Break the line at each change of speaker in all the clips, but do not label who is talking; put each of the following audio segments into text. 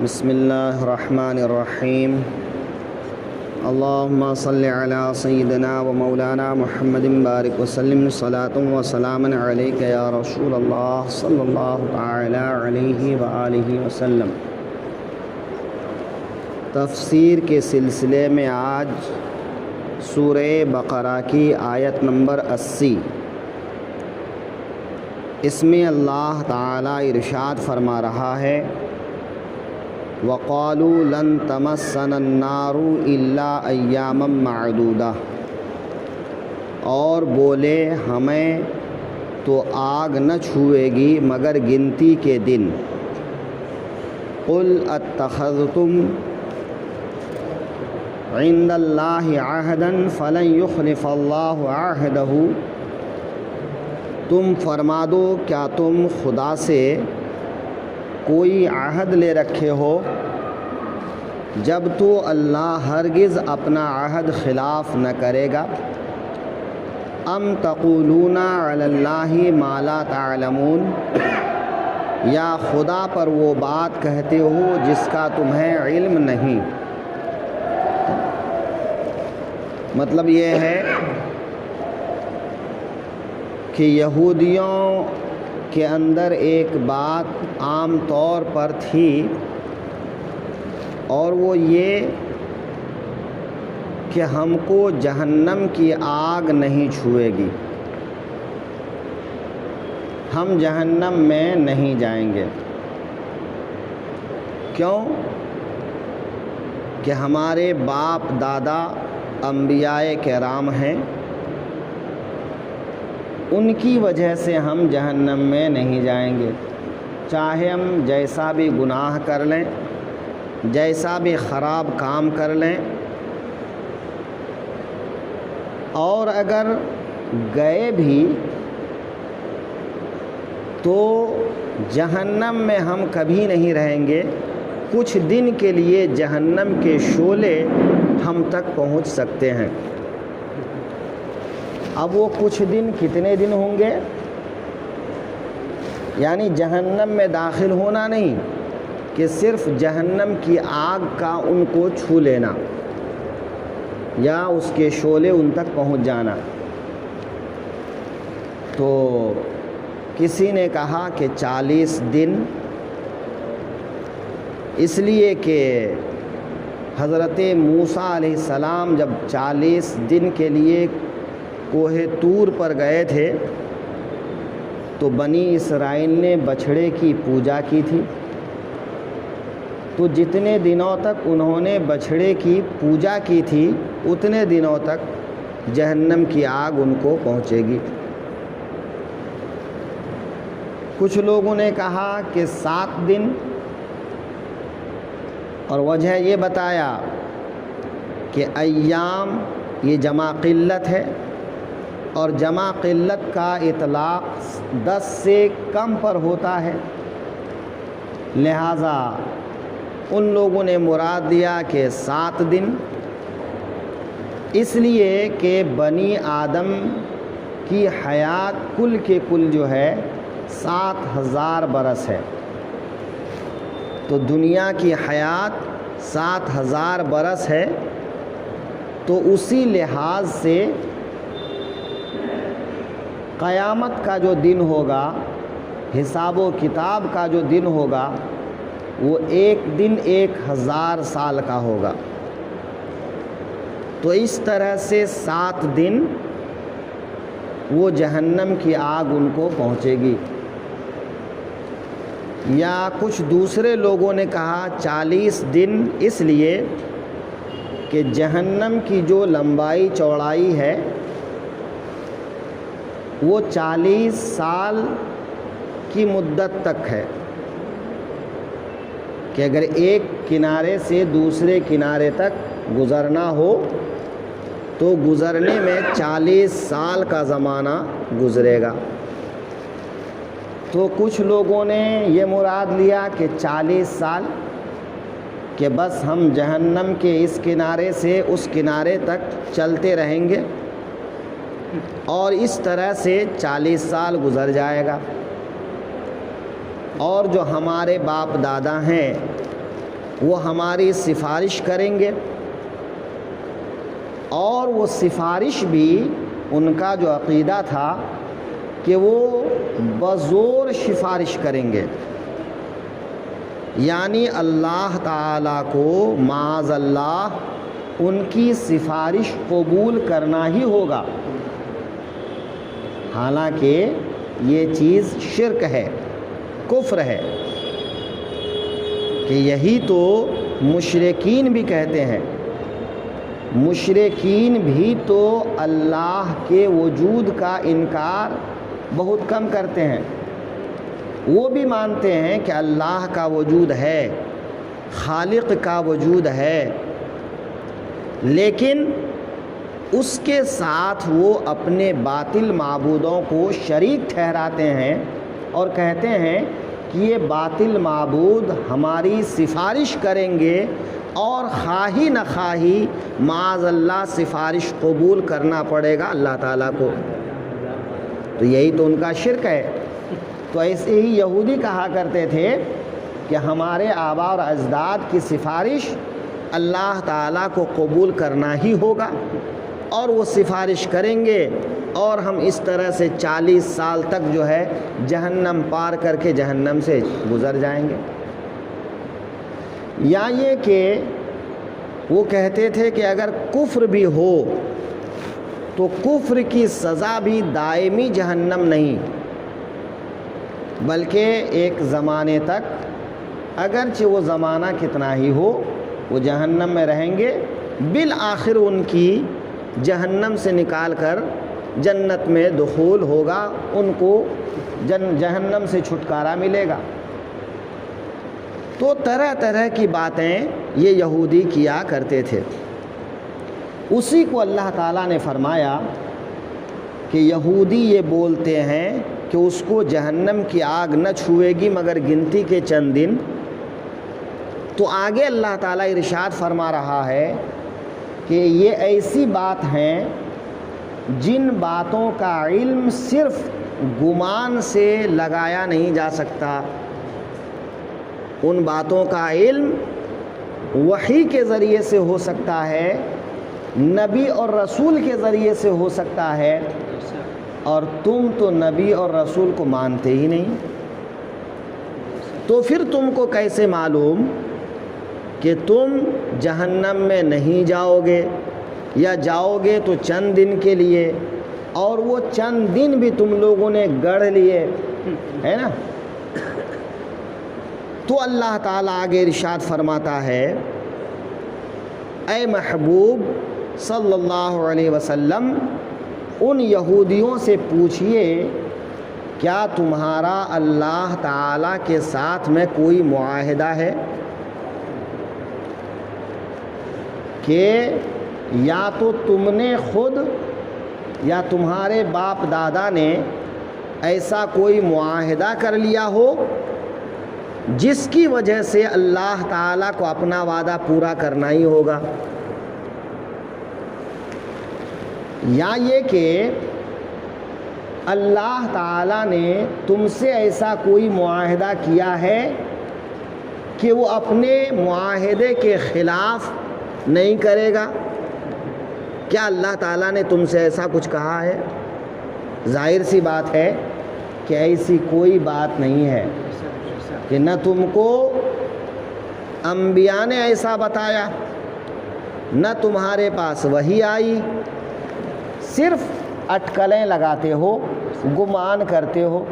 بسم اللہ الرحمن الرحیم اللہم صلی علی سیدنا و مولانا محمد بارک وسلم صلاۃ و سلام علیک یا رسول اللہ صلی اللہ تعالی علیہ وآلہ وسلم۔ تفسیر کے سلسلے میں آج سورہ بقرہ کی آیت نمبر 80، اس میں اللہ تعالی ارشاد فرما رہا ہے وَقَالُوا لَن تَمَسَّنَا النَّارُ إِلَّا أَيَّامًا مَّعْدُودَةً، اور بولے ہمیں تو آگ نہ چھوئے گی مگر گنتی کے دن۔ قُلْ اتَّخَذْتُمْ عِندَ اللَّهِ عَهْدًا فَلَن يُخْلِفَ اللَّهُ عَهْدَهُ، تم فرما دو کیا تم خدا سے کوئی عہد لے رکھے ہو، جب تو اللہ ہرگز اپنا عہد خلاف نہ کرے گا۔ ام تقولون علی اللہ ما لا تعلمون، یا خدا پر وہ بات کہتے ہو جس کا تمہیں علم نہیں۔ مطلب یہ ہے کہ یہودیوں کے اندر ایک بات عام طور پر تھی، اور وہ یہ کہ ہم کو جہنم کی آگ نہیں چھوئے گی، ہم جہنم میں نہیں جائیں گے۔ کیوں؟ کہ ہمارے باپ دادا انبیاء کرام ہیں، ان کی وجہ سے ہم جہنم میں نہیں جائیں گے، چاہے ہم جیسا بھی گناہ کر لیں، جیسا بھی خراب کام کر لیں، اور اگر گئے بھی تو جہنم میں ہم کبھی نہیں رہیں گے، کچھ دن کے لیے جہنم کے شعلے ہم تک پہنچ سکتے ہیں۔ اب وہ کچھ دن کتنے دن ہوں گے؟ یعنی جہنم میں داخل ہونا نہیں کہ صرف جہنم کی آگ کا ان کو چھو لینا یا اس کے شعلے ان تک پہنچ جانا۔ تو کسی نے کہا کہ 40 دن، اس لیے کہ حضرت موسیٰ علیہ السلام جب 40 دن کے لیے کوہ طور پر گئے تھے تو بنی اسرائیل نے بچھڑے کی پوجا کی تھی، تو جتنے دنوں تک انہوں نے بچھڑے کی پوجا کی تھی اتنے دنوں تک جہنم کی آگ ان کو پہنچے گی۔ کچھ لوگوں نے کہا کہ 7 دن، اور وجہ یہ بتایا کہ ایام یہ جمع قلت ہے، اور جمع قلت کا اطلاق 10 سے کم پر ہوتا ہے، لہٰذا ان لوگوں نے مراد دیا کہ 7 دن، اس لیے کہ بنی آدم کی حیات کل کے کل جو ہے 7000 برس ہے، تو دنیا کی حیات 7000 برس ہے، تو اسی لحاظ سے قیامت کا جو دن ہوگا، حساب و کتاب کا جو دن ہوگا، وہ ایک دن 1000 سال کا ہوگا۔ تو اس طرح سے 7 دن وہ جہنم کی آگ ان کو پہنچے گی۔ یا کچھ دوسرے لوگوں نے کہا 40 دن، اس لیے کہ جہنم کی جو لمبائی چوڑائی ہے وہ 40 سال کی مدت تک ہے، کہ اگر ایک کنارے سے دوسرے کنارے تک گزرنا ہو تو گزرنے میں 40 سال کا زمانہ گزرے گا۔ تو کچھ لوگوں نے یہ مراد لیا کہ 40 سال کہ بس ہم جہنم کے اس کنارے سے اس کنارے تک چلتے رہیں گے، اور اس طرح سے 40 سال گزر جائے گا۔ اور جو ہمارے باپ دادا ہیں وہ ہماری سفارش کریں گے، اور وہ سفارش بھی ان کا جو عقیدہ تھا کہ وہ بزور سفارش کریں گے، یعنی اللہ تعالیٰ کو معاذ اللہ ان کی سفارش قبول کرنا ہی ہوگا، حالانکہ یہ چیز شرک ہے، کفر ہے، کہ یہی تو مشرکین بھی کہتے ہیں۔ مشرکین بھی تو اللہ کے وجود کا انکار بہت کم کرتے ہیں، وہ بھی مانتے ہیں کہ اللہ کا وجود ہے، خالق کا وجود ہے، لیکن اس کے ساتھ وہ اپنے باطل معبودوں کو شریک ٹھہراتے ہیں اور کہتے ہیں کہ یہ باطل معبود ہماری سفارش کریں گے، اور خواہی نہ خواہی معاذ اللہ سفارش قبول کرنا پڑے گا اللہ تعالیٰ کو۔ تو یہی تو ان کا شرک ہے۔ تو ایسے ہی یہودی کہا کرتے تھے کہ ہمارے آباء اور اجداد کی سفارش اللہ تعالیٰ کو قبول کرنا ہی ہوگا، اور وہ سفارش کریں گے، اور ہم اس طرح سے 40 سال تک جو ہے جہنم پار کر کے جہنم سے گزر جائیں گے۔ یا یہ کہ وہ کہتے تھے کہ اگر کفر بھی ہو تو کفر کی سزا بھی دائمی جہنم نہیں، بلکہ ایک زمانے تک، اگرچہ وہ زمانہ کتنا ہی ہو، وہ جہنم میں رہیں گے، بالآخر ان کی جہنم سے نکال کر جنت میں دخول ہوگا، ان کو جہنم سے چھٹکارا ملے گا۔ تو طرح طرح کی باتیں یہ یہودی کیا کرتے تھے۔ اسی کو اللہ تعالیٰ نے فرمایا کہ یہودی یہ بولتے ہیں کہ اس کو جہنم کی آگ نہ چھوئے گی مگر گنتی کے چند دن۔ تو آگے اللہ تعالیٰ ارشاد فرما رہا ہے کہ یہ ایسی بات ہیں جن باتوں کا علم صرف گمان سے لگایا نہیں جا سکتا، ان باتوں کا علم وحی کے ذریعے سے ہو سکتا ہے، نبی اور رسول کے ذریعے سے ہو سکتا ہے، اور تم تو نبی اور رسول کو مانتے ہی نہیں، تو پھر تم کو کیسے معلوم کہ تم جہنم میں نہیں جاؤ گے، یا جاؤ گے تو چند دن کے لیے، اور وہ چند دن بھی تم لوگوں نے گڑھ لیے ہے نا۔ تو اللہ تعالیٰ آگے ارشاد فرماتا ہے، اے محبوب صلی اللہ علیہ وسلم، ان یہودیوں سے پوچھئے کیا تمہارا اللہ تعالیٰ کے ساتھ میں کوئی معاہدہ ہے کہ یا تو تم نے خود یا تمہارے باپ دادا نے ایسا کوئی معاہدہ کر لیا ہو جس کی وجہ سے اللہ تعالیٰ کو اپنا وعدہ پورا کرنا ہی ہوگا، یا یہ کہ اللہ تعالیٰ نے تم سے ایسا کوئی معاہدہ کیا ہے کہ وہ اپنے معاہدے کے خلاف نہیں کرے گا؟ کیا اللہ تعالیٰ نے تم سے ایسا کچھ کہا ہے؟ ظاہر سی بات ہے کہ ایسی کوئی بات نہیں ہے، کہ نہ تم کو انبیاء نے ایسا بتایا، نہ تمہارے پاس وحی آئی، صرف اٹکلیں لگاتے ہو، گمان کرتے ہو،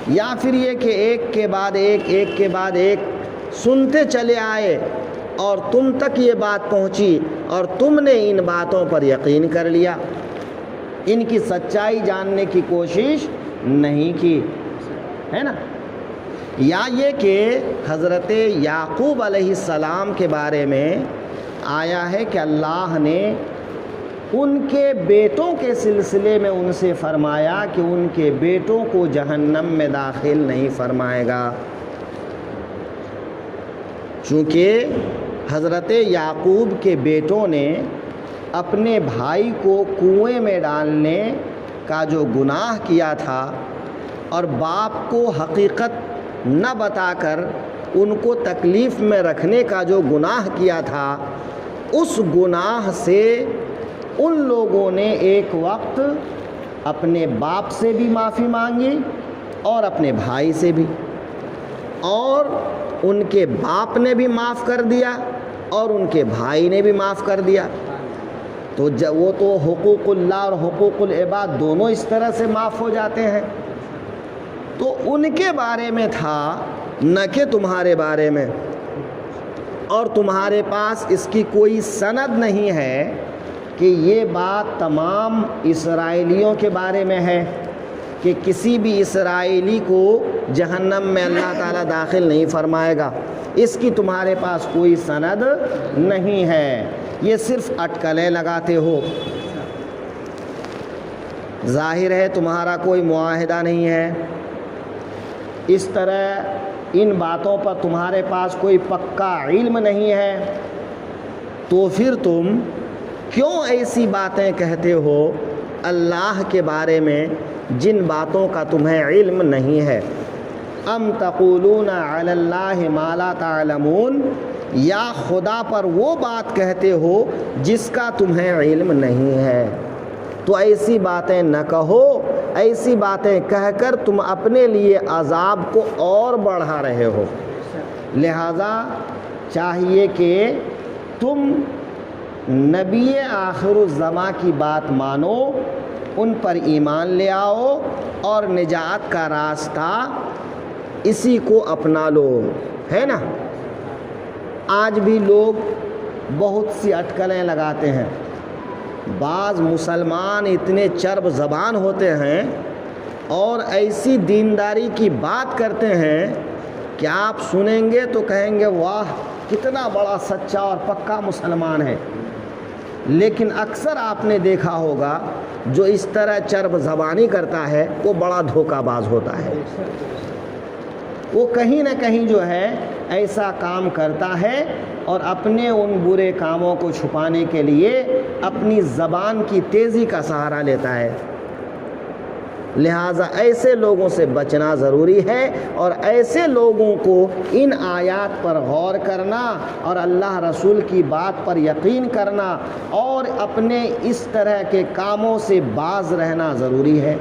یا پھر یہ کہ ایک کے بعد ایک، ایک کے بعد ایک سنتے چلے آئے اور تم تک یہ بات پہنچی اور تم نے ان باتوں پر یقین کر لیا، ان کی سچائی جاننے کی کوشش نہیں کی، ہے نا۔ یا یہ کہ حضرت یعقوب علیہ السلام کے بارے میں آیا ہے کہ اللہ نے ان کے بیٹوں کے سلسلے میں ان سے فرمایا کہ ان کے بیٹوں کو جہنم میں داخل نہیں فرمائے گا، چونکہ حضرت یعقوب کے بیٹوں نے اپنے بھائی کو کنویں میں ڈالنے کا جو گناہ کیا تھا اور باپ کو حقیقت نہ بتا کر ان کو تکلیف میں رکھنے کا جو گناہ کیا تھا، اس گناہ سے ان لوگوں نے ایک وقت اپنے باپ سے بھی معافی مانگی اور اپنے بھائی سے بھی، اور ان کے باپ نے بھی معاف کر دیا اور ان کے بھائی نے بھی معاف کر دیا۔ تو وہ تو حقوق اللہ اور حقوق العباد دونوں اس طرح سے معاف ہو جاتے ہیں۔ تو ان کے بارے میں تھا، نہ کہ تمہارے بارے میں، اور تمہارے پاس اس کی کوئی سند نہیں ہے کہ یہ بات تمام اسرائیلیوں کے بارے میں ہے کہ کسی بھی اسرائیلی کو جہنم میں اللہ تعالیٰ داخل نہیں فرمائے گا، اس کی تمہارے پاس کوئی سند نہیں ہے، یہ صرف اٹکلیں لگاتے ہو۔ ظاہر ہے تمہارا کوئی معاہدہ نہیں ہے، اس طرح ان باتوں پر تمہارے پاس کوئی پکا علم نہیں ہے، تو پھر تم کیوں ایسی باتیں کہتے ہو اللہ کے بارے میں جن باتوں کا تمہیں علم نہیں ہے؟ ام تقولون علی اللہ ما لا تعلمون، یا خدا پر وہ بات کہتے ہو جس کا تمہیں علم نہیں ہے۔ تو ایسی باتیں نہ کہو، ایسی باتیں کہہ کر تم اپنے لیے عذاب کو اور بڑھا رہے ہو۔ لہذا چاہیے کہ تم نبی آخر الزماں کی بات مانو، ان پر ایمان لے آؤ اور نجات کا راستہ اسی کو اپنا لو، ہے نا؟ آج بھی لوگ بہت سی اٹکلیں لگاتے ہیں۔ بعض مسلمان اتنے چرب زبان ہوتے ہیں اور ایسی دینداری کی بات کرتے ہیں کہ آپ سنیں گے تو کہیں گے واہ کتنا بڑا سچا اور پکا مسلمان ہے، لیکن اکثر آپ نے دیکھا ہوگا جو اس طرح چرب زبانی کرتا ہے وہ بڑا دھوکہ باز ہوتا ہے، وہ کہیں نہ کہیں جو ہے ایسا کام کرتا ہے اور اپنے ان برے کاموں کو چھپانے کے لیے اپنی زبان کی تیزی کا سہارا لیتا ہے۔ لہٰذا ایسے لوگوں سے بچنا ضروری ہے، اور ایسے لوگوں کو ان آیات پر غور کرنا اور اللہ رسول کی بات پر یقین کرنا اور اپنے اس طرح کے کاموں سے باز رہنا ضروری ہے۔